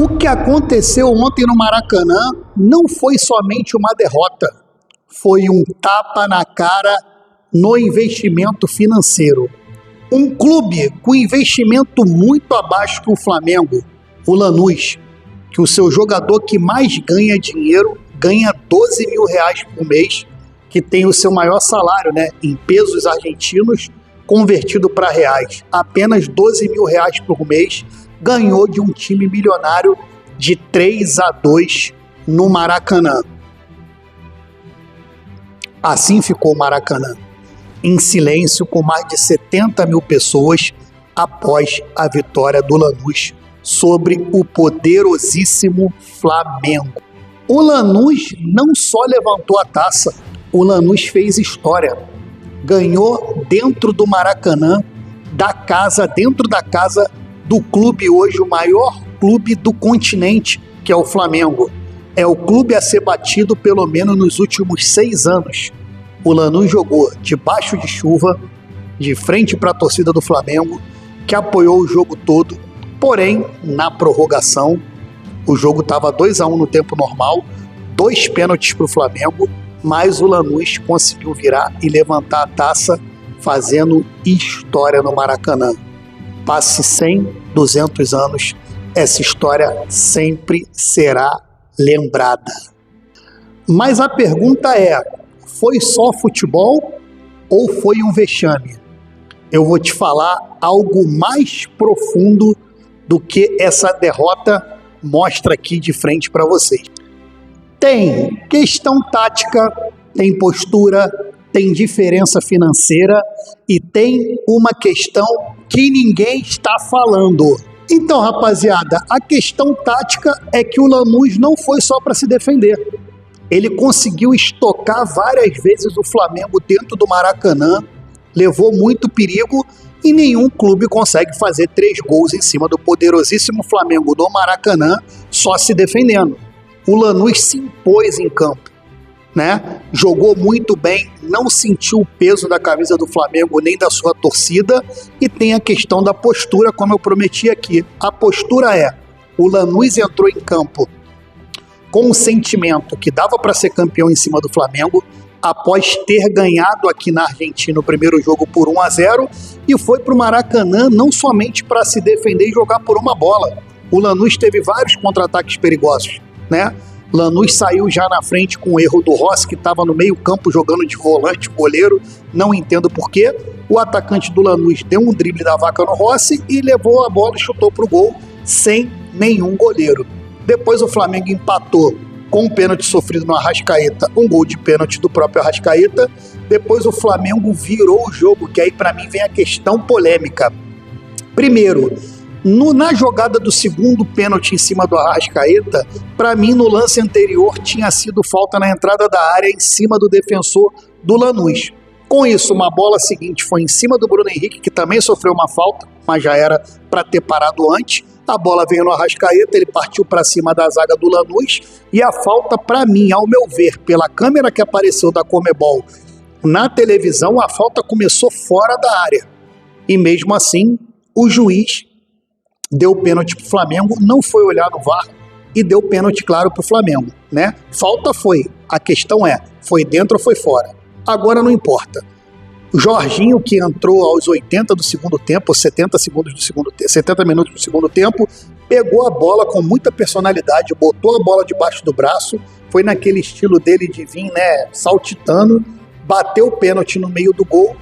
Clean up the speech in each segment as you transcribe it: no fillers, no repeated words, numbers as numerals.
O que aconteceu ontem no Maracanã não foi somente uma derrota, foi um tapa na cara no investimento financeiro. Um clube com investimento muito abaixo que o Flamengo, o Lanús, que o seu jogador que mais ganha dinheiro, ganha 12 mil reais por mês, que tem o seu maior salário, em pesos argentinos, convertido para reais, apenas 12 mil reais por mês, ganhou de um time milionário de 3-2 no Maracanã. Assim ficou o Maracanã, em silêncio, com mais de 70 mil pessoas após a vitória do Lanús sobre o poderosíssimo Flamengo. O Lanús não só levantou a taça, o Lanús fez história. Ganhou dentro do Maracanã, dentro da casa do clube hoje, o maior clube do continente, que é o Flamengo. É o clube a ser batido pelo menos nos últimos 6 anos. O Lanús jogou debaixo de chuva, de frente para a torcida do Flamengo, que apoiou o jogo todo. Porém, na prorrogação, o jogo estava 2-1 no tempo normal, 2 pênaltis para o Flamengo, mas o Lanús conseguiu virar e levantar a taça, fazendo história no Maracanã. Passe 100, 200 anos, essa história sempre será lembrada. Mas a pergunta é, foi só futebol ou foi um vexame? Eu vou te falar algo mais profundo do que essa derrota mostra aqui de frente para vocês. Tem questão tática, tem postura, tem diferença financeira e tem uma questão que ninguém está falando. Então, rapaziada, a questão tática é que o Lanús não foi só para se defender. Ele conseguiu estocar várias vezes o Flamengo dentro do Maracanã, levou muito perigo e nenhum clube consegue fazer 3 gols em cima do poderosíssimo Flamengo do Maracanã só se defendendo. O Lanús se impôs em campo, jogou muito bem, não sentiu o peso da camisa do Flamengo nem da sua torcida, e tem a questão da postura, como eu prometi aqui. A postura é, o Lanús entrou em campo com um sentimento que dava para ser campeão em cima do Flamengo, após ter ganhado aqui na Argentina o primeiro jogo por 1-0, e foi para o Maracanã não somente para se defender e jogar por uma bola. O Lanús teve vários contra-ataques perigosos, Lanús saiu já na frente com o erro do Rossi, que estava no meio campo jogando de volante, goleiro, não entendo porquê. O atacante do Lanús deu um drible da vaca no Rossi e levou a bola e chutou para o gol sem nenhum goleiro. Depois o Flamengo empatou com um pênalti sofrido no Arrascaeta, um gol de pênalti do próprio Arrascaeta. Depois o Flamengo virou o jogo, que aí para mim vem a questão polêmica. Primeiro, na jogada do segundo pênalti em cima do Arrascaeta, para mim no lance anterior tinha sido falta na entrada da área em cima do defensor do Lanús. Com isso, uma bola seguinte foi em cima do Bruno Henrique, que também sofreu uma falta, mas já era para ter parado antes. A bola veio no Arrascaeta, ele partiu para cima da zaga do Lanús, e a falta, para mim, ao meu ver, pela câmera que apareceu da Conmebol na televisão, a falta começou fora da área. E mesmo assim, o juiz deu pênalti para o Flamengo, não foi olhar no VAR e deu pênalti claro para o Flamengo, Falta foi, a questão é, foi dentro ou foi fora? Agora não importa. O Jorginho, que entrou aos 80 do segundo tempo, 70 minutos do segundo tempo, pegou a bola com muita personalidade, botou a bola debaixo do braço, foi naquele estilo dele de vir, saltitando, bateu o pênalti no meio do gol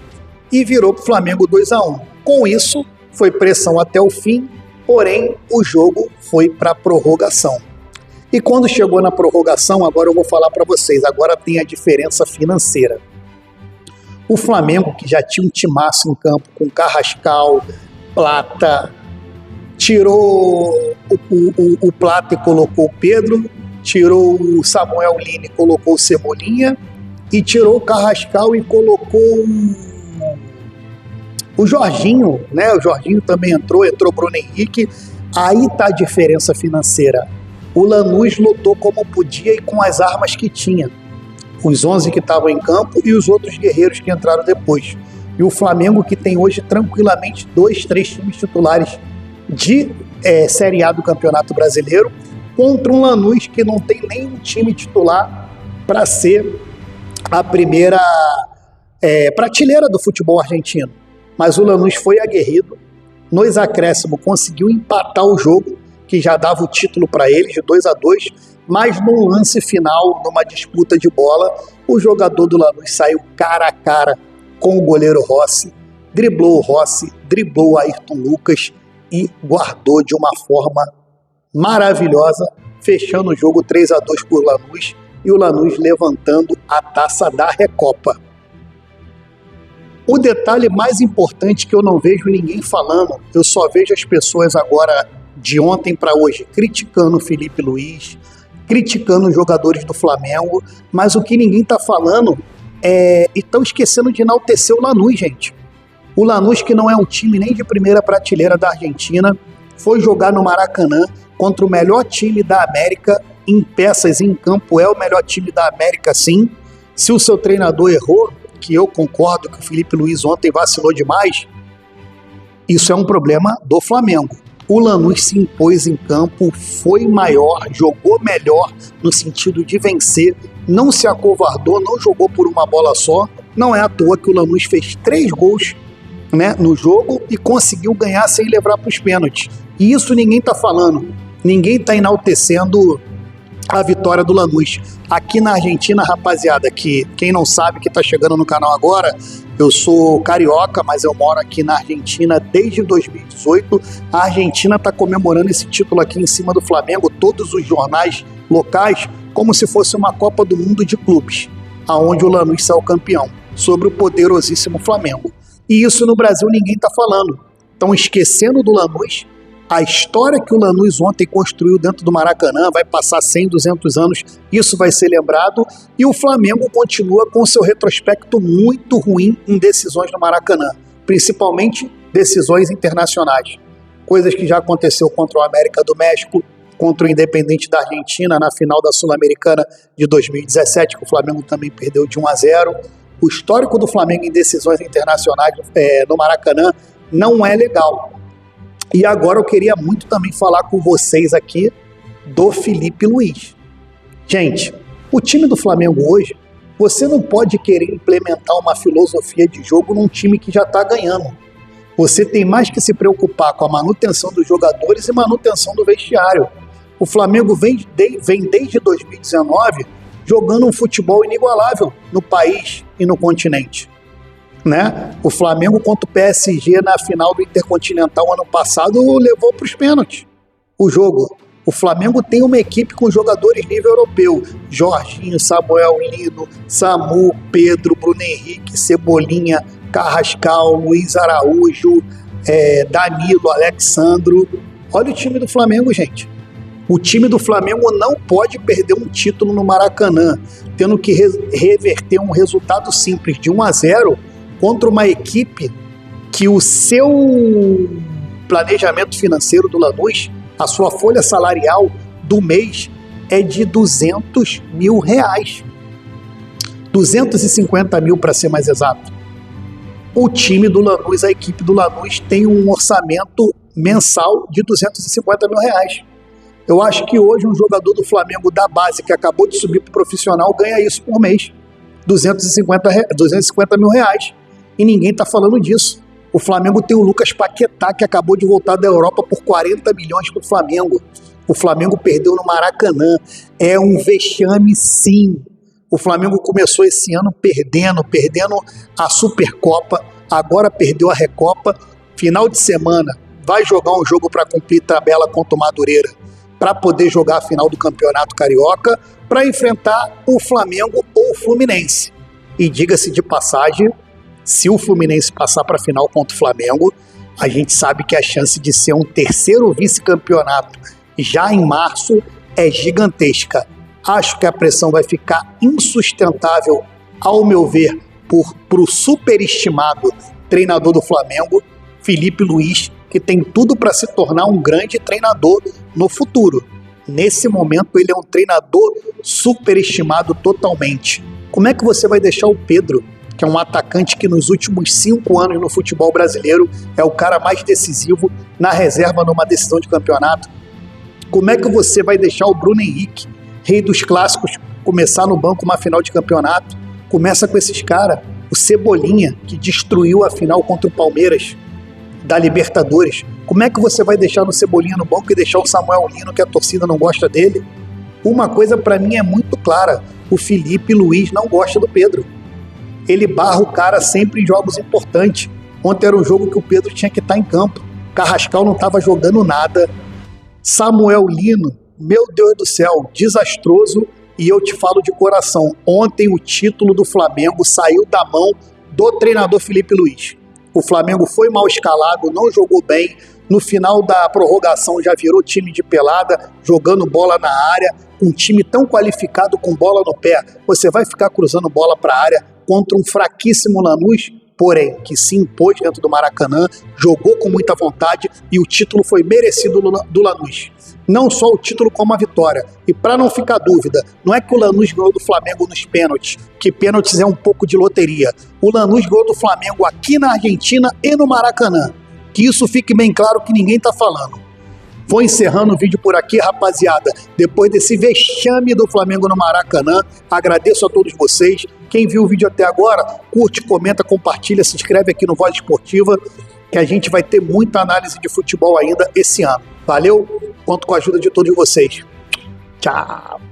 e virou para o Flamengo 2-1. Com isso, foi pressão até o fim, porém o jogo foi para a prorrogação. E quando chegou na prorrogação, agora eu vou falar para vocês, agora tem a diferença financeira. O Flamengo, que já tinha um timaço em campo com Carrascal, Plata, tirou o Plata e colocou o Pedro, tirou o Samuel Lino e colocou o Cebolinha, e tirou o Carrascal e colocou o Jorginho, O Jorginho também entrou Bruno Henrique. Aí tá a diferença financeira. O Lanús lutou como podia e com as armas que tinha. Os 11 que estavam em campo e os outros guerreiros que entraram depois. E o Flamengo, que tem hoje tranquilamente 2, 3 times titulares de Série A do Campeonato Brasileiro, contra um Lanús que não tem nenhum time titular para ser a primeira prateleira do futebol argentino. Mas o Lanús foi aguerrido, nos acréscimos conseguiu empatar o jogo, que já dava o título para eles, de 2-2, mas num lance final, numa disputa de bola, o jogador do Lanús saiu cara a cara com o goleiro Rossi, driblou o Rossi, driblou o Ayrton Lucas e guardou de uma forma maravilhosa, fechando o jogo 3-2 por Lanús, e o Lanús levantando a taça da Recopa. O detalhe mais importante que eu não vejo ninguém falando, eu só vejo as pessoas agora de ontem para hoje criticando o Felipe Luiz, criticando os jogadores do Flamengo, mas o que ninguém está falando e estão esquecendo de enaltecer o Lanús, gente. O Lanús, que não é um time nem de primeira prateleira da Argentina, foi jogar no Maracanã contra o melhor time da América, em peças, em campo, é o melhor time da América, sim. Se o seu treinador errou, que eu concordo que o Felipe Luiz ontem vacilou demais, isso é um problema do Flamengo. O Lanús se impôs em campo, foi maior, jogou melhor no sentido de vencer, não se acovardou, não jogou por uma bola só. Não é à toa que o Lanús fez 3 gols, né, no jogo e conseguiu ganhar sem levar para os pênaltis. E isso ninguém está falando, ninguém está enaltecendo a vitória do Lanús. Aqui na Argentina, rapaziada, que quem não sabe, que está chegando no canal agora, eu sou carioca, mas eu moro aqui na Argentina desde 2018. A Argentina está comemorando esse título aqui em cima do Flamengo, todos os jornais locais, como se fosse uma Copa do Mundo de clubes, aonde o Lanús saiu campeão, sobre o poderosíssimo Flamengo. E isso no Brasil ninguém está falando. Estão esquecendo do Lanús. A história que o Lanús ontem construiu dentro do Maracanã vai passar 100, 200 anos, isso vai ser lembrado, e o Flamengo continua com seu retrospecto muito ruim em decisões no Maracanã, principalmente decisões internacionais, coisas que já aconteceu contra o América do México, contra o Independente da Argentina na final da Sul-Americana de 2017, que o Flamengo também perdeu de 1-0. O histórico do Flamengo em decisões internacionais no Maracanã não é legal. E agora eu queria muito também falar com vocês aqui do Felipe Luiz. Gente, o time do Flamengo hoje, você não pode querer implementar uma filosofia de jogo num time que já está ganhando. Você tem mais que se preocupar com a manutenção dos jogadores e manutenção do vestiário. O Flamengo vem desde 2019 jogando um futebol inigualável no país e no continente. Né? O Flamengo contra o PSG na final do Intercontinental ano passado levou para os pênaltis o jogo. O Flamengo tem uma equipe com jogadores nível europeu: Jorginho, Samuel Lino, Samu, Pedro, Bruno Henrique, Cebolinha, Carrascal, Luiz Araújo, Danilo, Alexandro. Olha o time do Flamengo, gente. O time do Flamengo não pode perder um título no Maracanã, tendo que reverter um resultado simples de 1-0 contra uma equipe que o seu planejamento financeiro do Lanús, a sua folha salarial do mês é de R$200 mil. 250 mil para ser mais exato. O time do Lanús, a equipe do Lanús tem um orçamento mensal de R$250 mil. Eu acho que hoje um jogador do Flamengo da base que acabou de subir para o profissional ganha isso por mês, 250 mil reais. E ninguém está falando disso. O Flamengo tem o Lucas Paquetá, que acabou de voltar da Europa por 40 milhões para o Flamengo. O Flamengo perdeu no Maracanã. É um vexame, sim. O Flamengo começou esse ano perdendo a Supercopa, agora perdeu a Recopa. Final de semana vai jogar um jogo para cumprir tabela contra o Madureira, para poder jogar a final do Campeonato Carioca, para enfrentar o Flamengo ou o Fluminense. E diga-se de passagem, se o Fluminense passar para a final contra o Flamengo, a gente sabe que a chance de ser um terceiro vice-campeonato já em março é gigantesca. Acho que a pressão vai ficar insustentável, ao meu ver, para o superestimado treinador do Flamengo, Felipe Luiz, que tem tudo para se tornar um grande treinador no futuro. Nesse momento, ele é um treinador superestimado totalmente. Como é que você vai deixar o Pedro, que é um atacante que nos últimos 5 anos no futebol brasileiro é o cara mais decisivo na reserva numa decisão de campeonato. Como é que você vai deixar o Bruno Henrique, rei dos clássicos, começar no banco uma final de campeonato? Começa com esses caras. O Cebolinha, que destruiu a final contra o Palmeiras da Libertadores. Como é que você vai deixar no Cebolinha no banco e deixar o Samuel Lino, que a torcida não gosta dele? Uma coisa para mim é muito clara: o Felipe Luiz não gosta do Pedro. Ele barra o cara sempre em jogos importantes. Ontem era um jogo que o Pedro tinha que estar em campo. Carrascal não estava jogando nada. Samuel Lino, meu Deus do céu, desastroso. E eu te falo de coração, ontem o título do Flamengo saiu da mão do treinador Felipe Luiz. O Flamengo foi mal escalado, não jogou bem. No final da prorrogação já virou time de pelada, jogando bola na área. Um time tão qualificado com bola no pé, você vai ficar cruzando bola para a área contra um fraquíssimo Lanús, porém, que se impôs dentro do Maracanã, jogou com muita vontade e o título foi merecido do Lanús. Não só o título como a vitória. E para não ficar dúvida, não é que o Lanús ganhou do Flamengo nos pênaltis, que pênaltis é um pouco de loteria. O Lanús ganhou do Flamengo aqui na Argentina e no Maracanã. Que isso fique bem claro que ninguém está falando. Vou encerrando o vídeo por aqui, rapaziada. Depois desse vexame do Flamengo no Maracanã, agradeço a todos vocês. Quem viu o vídeo até agora, curte, comenta, compartilha, se inscreve aqui no Voz Esportiva, que a gente vai ter muita análise de futebol ainda esse ano. Valeu? Conto com a ajuda de todos vocês. Tchau!